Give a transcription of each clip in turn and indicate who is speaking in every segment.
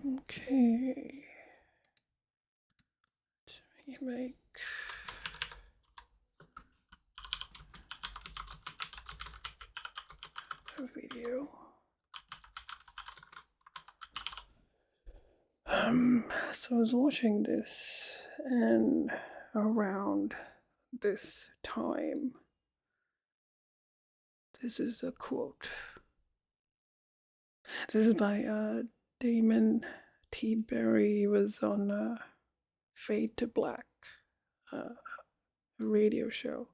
Speaker 1: Okay. Let me make a video. So I was watching this, and around this time, this is a quote. This is by Damon T. Berry. He was on Fade to Black, a radio show.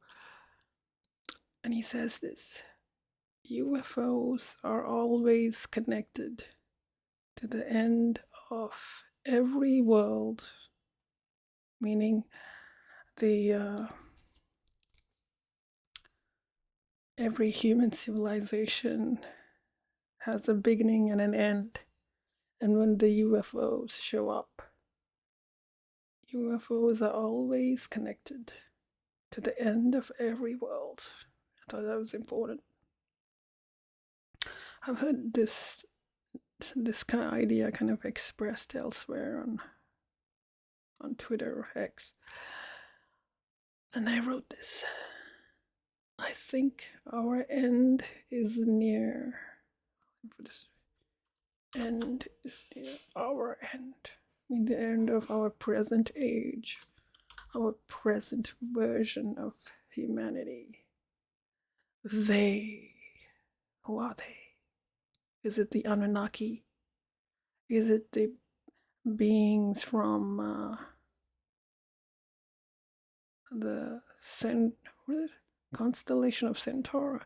Speaker 1: And he says this: UFOs are always connected to the end of every world, meaning the every human civilization has a beginning and an end. And when the UFOs show up, UFOs are always connected to the end of every world. I thought that was important. I've heard this kind of idea kind of expressed elsewhere on Twitter or X. And I wrote this: I think our end is near. This end is near. Our end. I mean, the end of our present age, our present version of humanity. They. Who are they? Is it the Anunnaki? Is it the beings from the constellation of Centaur?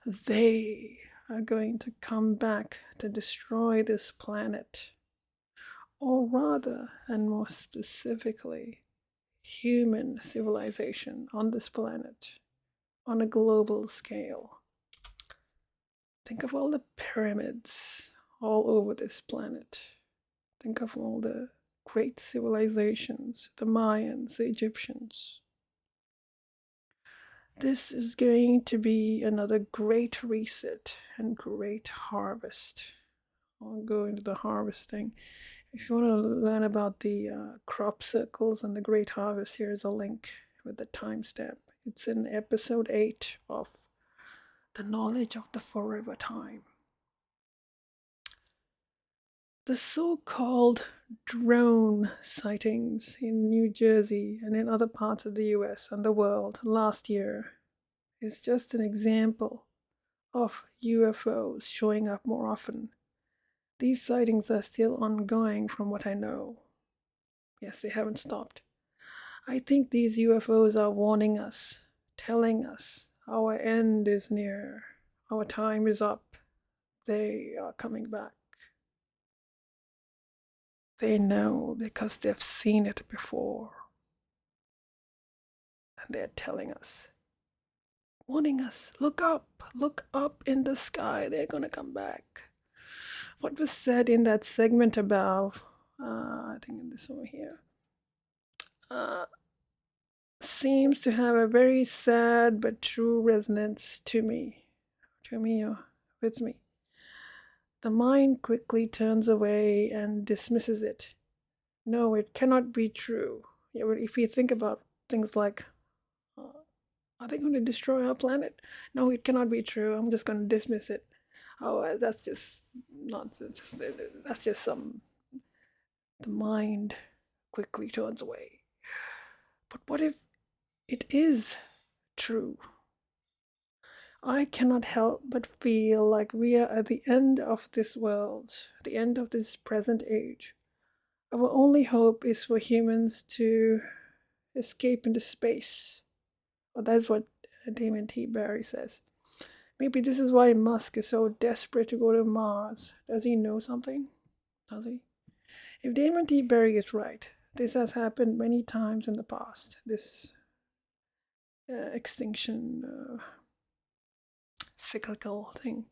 Speaker 1: They are going to come back to destroy this planet. Or rather, and more specifically, human civilization on this planet on a global scale. Think of all the pyramids all over this planet. Think of all the great civilizations, the Mayans, the Egyptians. This is going to be another great reset and great harvest. I'll go into the harvesting. If you want to learn about the crop circles and the great harvest, here's a link with the timestamp. It's in episode 8 of The Knowledge of the Forever Time. The so-called drone sightings in New Jersey and in other parts of the US and the world last year is just an example of UFOs showing up more often. These sightings are still ongoing from what I know. Yes, they haven't stopped. I think these UFOs are warning us, telling us our end is near, our time is up, they are coming back. They know because they've seen it before. And they're telling us, warning us, look up in the sky, they're going to come back. What was said in that segment above, I think in this over here, seems to have a very sad but true resonance to me or with me. The mind quickly turns away and dismisses it. No, it cannot be true. If you think about things like, are they going to destroy our planet? No, it cannot be true. I'm just going to dismiss it. Oh, that's just nonsense. That's just the mind quickly turns away. But what if it is true? I cannot help but feel like we are at the end of this world, the end of this present age. Our only hope is for humans to escape into space. Well, that's what Damon T. Berry says. Maybe this is why Musk is so desperate to go to Mars. Does he know something? Does he? If Damon T. Berry is right, this has happened many times in the past. This extinction cyclical thing.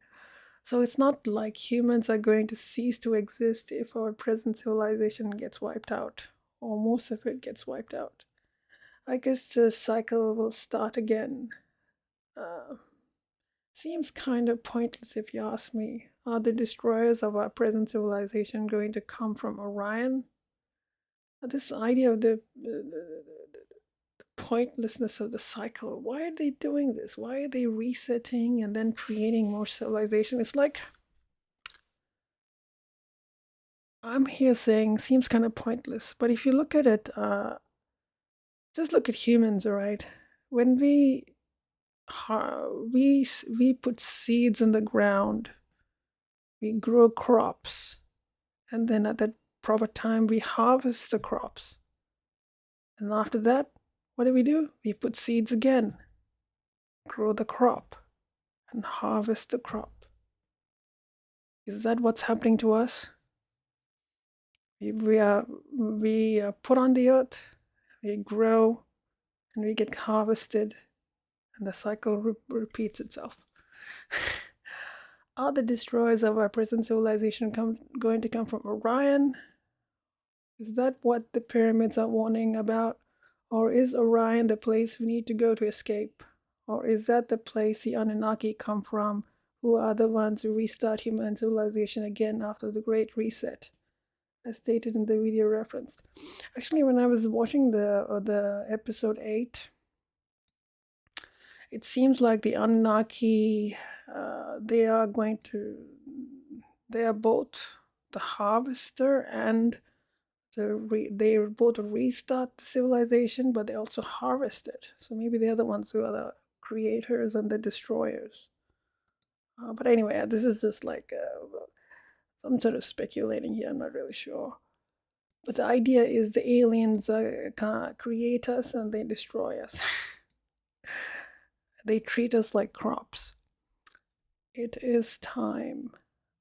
Speaker 1: So it's not like humans are going to cease to exist if our present civilization gets wiped out, or most of it gets wiped out. I guess the cycle will start again. Seems kind of pointless if you ask me. Are the destroyers of our present civilization going to come from Orion? This idea of the pointlessness of the cycle. Why are they doing this? Why are they resetting and then creating more civilization? It's like, I'm here saying seems kind of pointless, but if you look at it, just look at humans, all right? When we put seeds in the ground, we grow crops, and then at that proper time we harvest the crops. And after that, what do? We put seeds again, grow the crop, and harvest the crop. Is that what's happening to us? We are put on the earth, we grow, and we get harvested, and the cycle repeats itself. Are the destroyers of our present civilization going to come from Orion? Is that what the pyramids are warning about? Or is Orion the place we need to go to escape? Or is that the place the Anunnaki come from, who are the ones who restart human civilization again after the Great Reset, as stated in the video referenced? Actually, when I was watching the episode 8, it seems like the Anunnaki, they are both the harvester and they both restart the civilization, but they also harvest it. So maybe they're the ones who are the creators and the destroyers. But anyway, this is just like some sort of speculating here. I'm not really sure. But the idea is the aliens create us and they destroy us. They treat us like crops. It is time.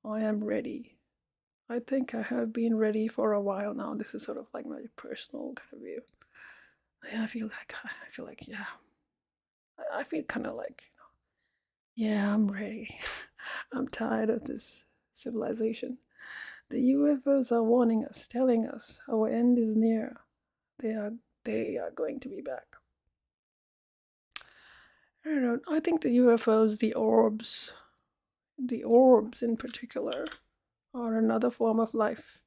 Speaker 1: I am ready. I think I have been ready for a while now. This is sort of like my personal kind of view. I feel like, yeah. I feel kind of like, yeah, I'm ready. I'm tired of this civilization. The UFOs are warning us, telling us our end is near. They are going to be back. I don't know. I think the UFOs, the orbs in particular, are another form of life.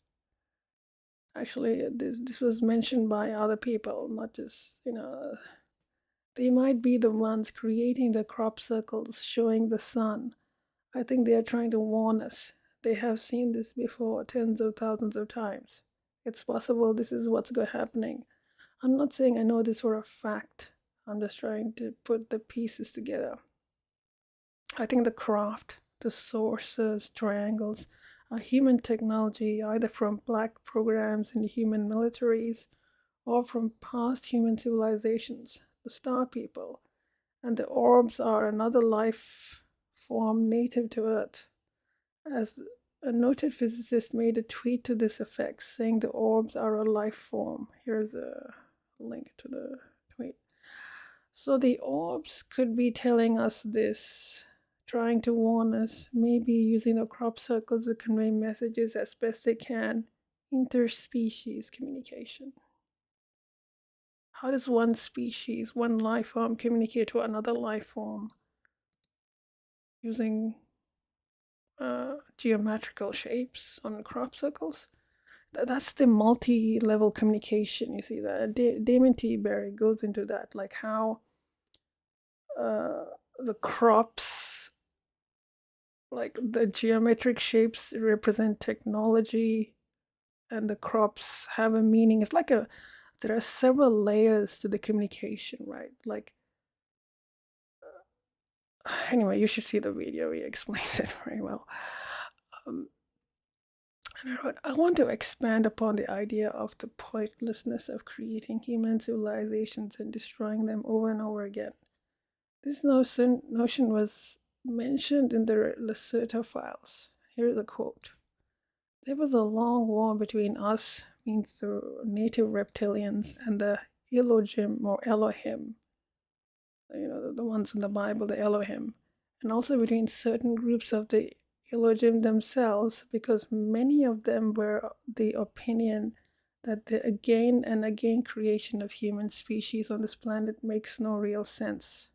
Speaker 1: Actually, this was mentioned by other people, not just, they might be the ones creating the crop circles showing the sun. I think they are trying to warn us. They have seen this before tens of thousands of times. It's possible this is what's happening. I'm not saying I know this for a fact. I'm just trying to put the pieces together. I think the craft, the sources, triangles, are human technology, either from black programs in human militaries or from past human civilizations, the star people. And the orbs are another life form native to Earth. As a noted physicist made a tweet to this effect, saying the orbs are a life form. Here's a link to the tweet. So the orbs could be telling us this, trying to warn us, maybe using the crop circles to convey messages as best they can. Interspecies communication. How does one species, one life form, communicate to another life form? Using geometrical shapes on crop circles. That's the multi-level communication. You see that Damon T. Berry goes into that, like how the crops, like the geometric shapes represent technology, and the crops have a meaning. It's like there are several layers to the communication, right? Like, anyway, you should see the video. He explains it very well. I want to expand upon the idea of the pointlessness of creating human civilizations and destroying them over and over again. This notion was mentioned in the Lacerta files. Here's a quote. There was a long war between us, means the native reptilians, and the Elohim or Elohim, the ones in the Bible, the Elohim, and also between certain groups of the Elohim themselves, because many of them were the opinion that the again and again creation of human species on this planet makes no real sense.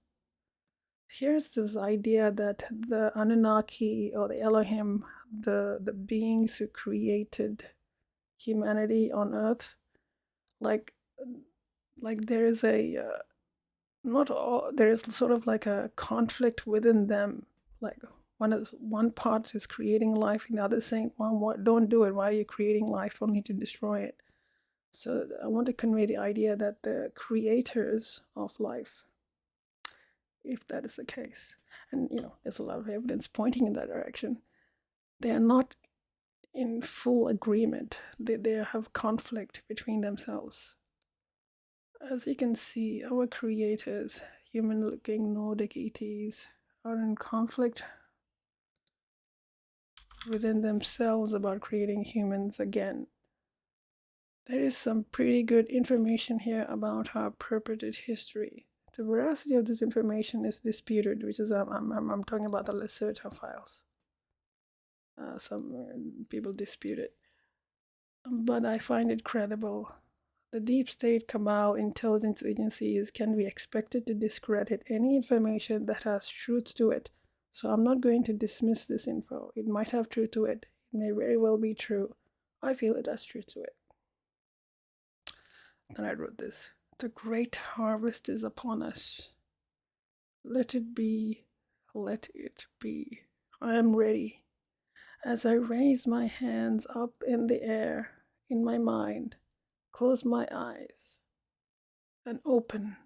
Speaker 1: Here's this idea that the Anunnaki or the Elohim, the beings who created humanity on Earth, like there is a not all, there is sort of like a conflict within them. Like one part is creating life, and the other is saying, "Well, what? Don't do it. Why are you creating life only to destroy it?" So I want to convey the idea that the creators of life, if that is the case, and there's a lot of evidence pointing in that direction, they are not in full agreement. They have conflict between themselves. As you can see, our creators, human-looking Nordic ETs, are in conflict within themselves about creating humans again. There is some pretty good information here about our purported history. The veracity of this information is disputed, which is I'm talking about the Lesotho files. Some people dispute it, but I find it credible. The deep state cabal intelligence agencies can be expected to discredit any information that has truth to it. So I'm not going to dismiss this info. It might have truth to it. It may very well be true. I feel it has truth to it. Then I wrote this. The great harvest is upon us. Let it be. Let it be. I am ready. As I raise my hands up in the air, in my mind, close my eyes, and open.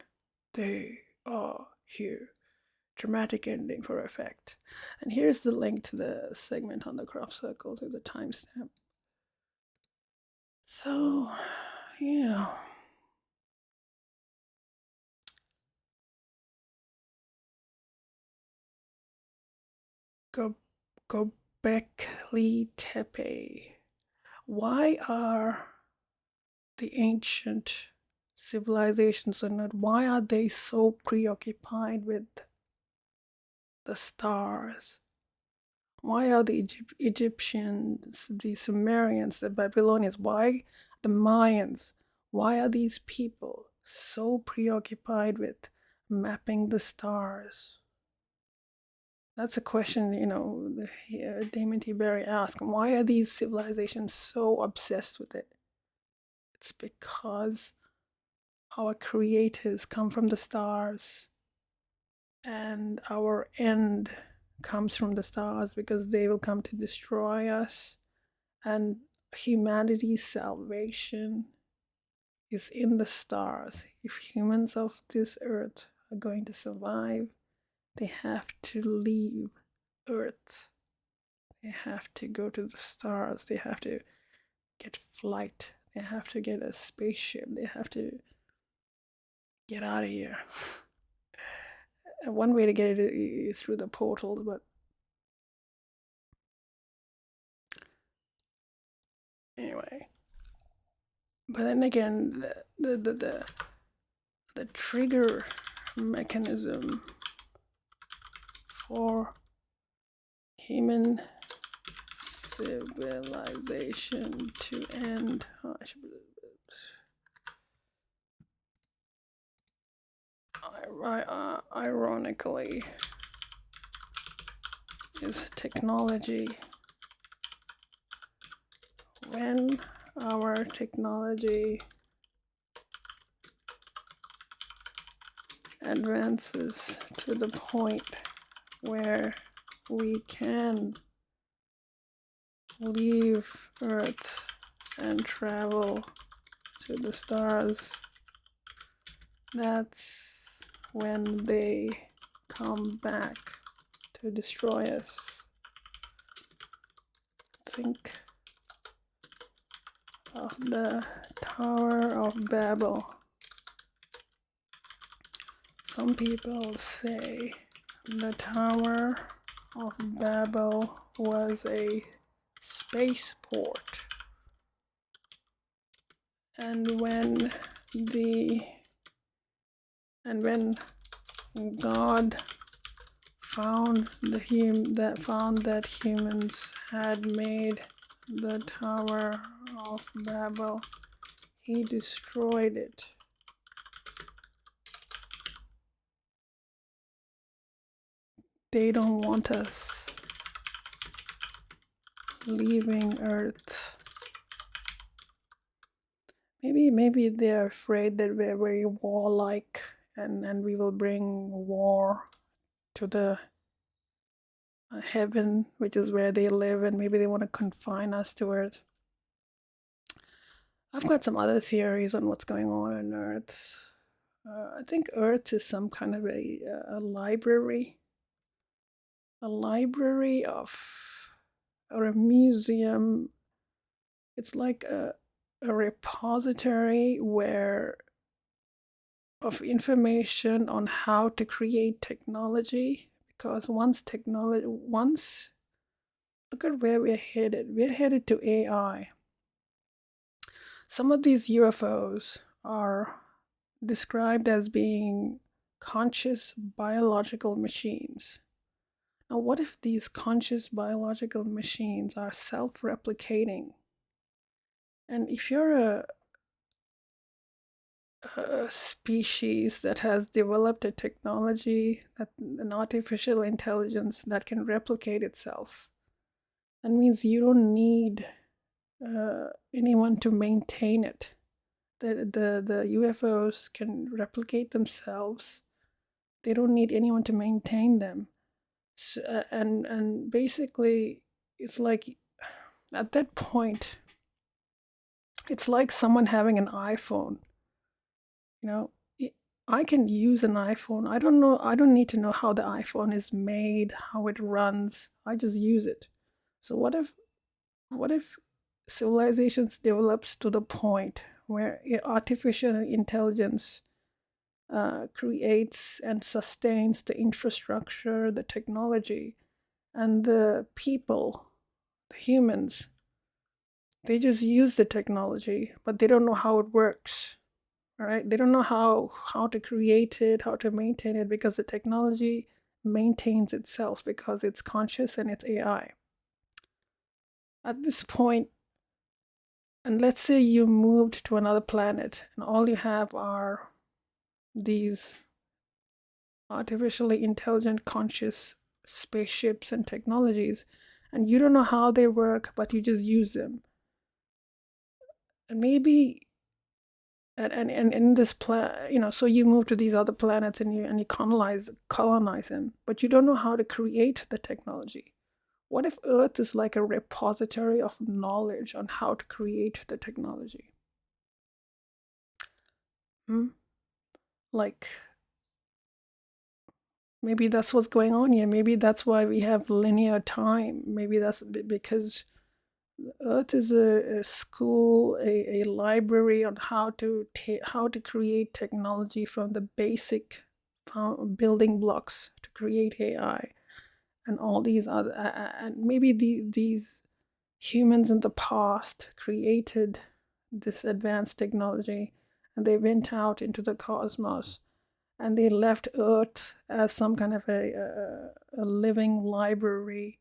Speaker 1: They are here. Dramatic ending for effect. And here's the link to the segment on the crop circle, to the timestamp. So, yeah. Göbekli Tepe. Why are the ancient civilizations on Earth, why are they so preoccupied with the stars? Why are the Egyptians, the Sumerians, the Babylonians, why the Mayans, why are these people so preoccupied with mapping the stars? That's a question, Damon T. Berry asked. Why are these civilizations so obsessed with it? It's because our creators come from the stars, and our end comes from the stars because they will come to destroy us. And humanity's salvation is in the stars. If humans of this earth are going to survive, they have to leave Earth. They have to go to the stars. They have to get flight. They have to get a spaceship. They have to get out of here. One way to get it is through the portals, but anyway. But then again, the trigger mechanism for human civilization to end. Ironically, is technology. When our technology advances to the point where we can leave Earth and travel to the stars, that's when they come back to destroy us. Think of the Tower of Babel. Some people say the Tower of Babel was a spaceport, and when God found that humans had made the Tower of Babel, he destroyed it. they don't want us leaving Earth. Maybe they're afraid that we're very warlike, and we will bring war to the heaven, which is where they live, and maybe they want to confine us to Earth. I've got some other theories on what's going on Earth. I think Earth is some kind of a library, of, or a museum. It's like a repository where of information on how to create technology. Because once look at where we're headed. We're headed to AI. Some of these UFOs are described as being conscious biological machines. Now, what if these conscious biological machines are self-replicating? And if you're a species that has developed a technology, an artificial intelligence that can replicate itself, that means you don't need anyone to maintain it. The UFOs can replicate themselves. They don't need anyone to maintain them. So, and basically, it's like at that point, it's like someone having an iPhone. You know, I can use an iPhone. I don't need to know how the iPhone is made, how it runs. I just use it. So what if civilizations develops to the point where artificial intelligence creates and sustains the infrastructure, the technology, and the people, the humans, they just use the technology, but they don't know how it works. All right, they don't know how to create it, how to maintain it, because the technology maintains itself because it's conscious and it's AI. At this point, and let's say you moved to another planet and all you have are these artificially intelligent conscious spaceships and technologies, and you don't know how they work, but you just use them. And maybe and in this so you move to these other planets and you colonize them, but you don't know how to create the technology. What if Earth is like a repository of knowledge on how to create the technology? Like, maybe that's what's going on here. Maybe that's why we have linear time. Maybe that's because Earth is a school, a library on how to create technology from the basic building blocks to create AI and all these other and maybe these humans in the past created this advanced technology and they went out into the cosmos and they left Earth as some kind of a living library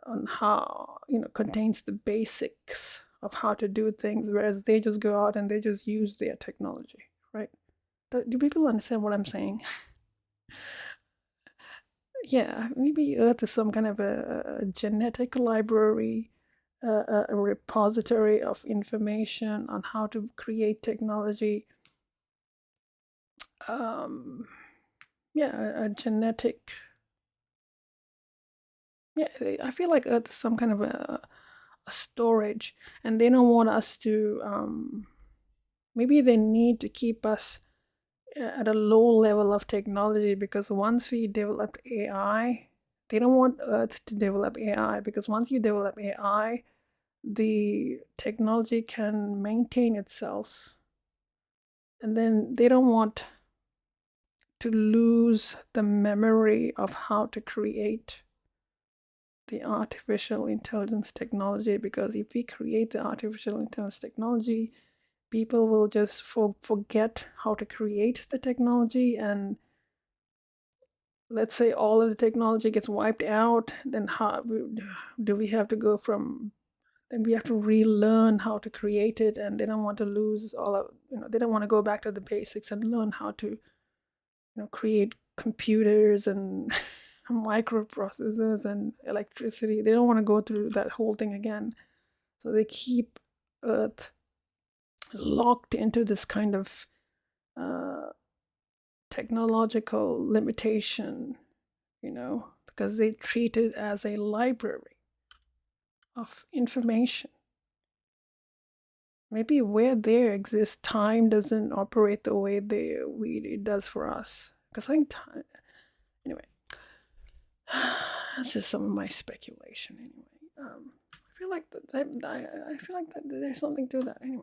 Speaker 1: on how, contains the basics of how to do things, whereas they just go out and they just use their technology, right? Do people understand what I'm saying? Yeah, maybe Earth is some kind of a genetic library, a repository of information on how to create technology. Yeah, a genetic. Yeah, I feel like Earth is some kind of a storage, and they don't want us to. Maybe they need to keep us at a low level of technology because once we develop AI, they don't want Earth to develop AI because once you develop AI, the technology can maintain itself. And then they don't want to lose the memory of how to create the artificial intelligence technology, because if we create the artificial intelligence technology, people will just forget how to create the technology, and let's say all of the technology gets wiped out, then how do we have to go from then we have to relearn how to create it, and they don't want to lose all of they don't want to go back to the basics and learn how to create computers and microprocessors and electricity. They don't want to go through that whole thing again. So they keep Earth locked into this kind of uh, technological limitation, because they treat it as a library of information. Maybe where there exists, time doesn't operate the way it does for us. Because I think time, anyway, that's just some of my speculation. Anyway, I feel like I feel like that there's something to that. Anyway,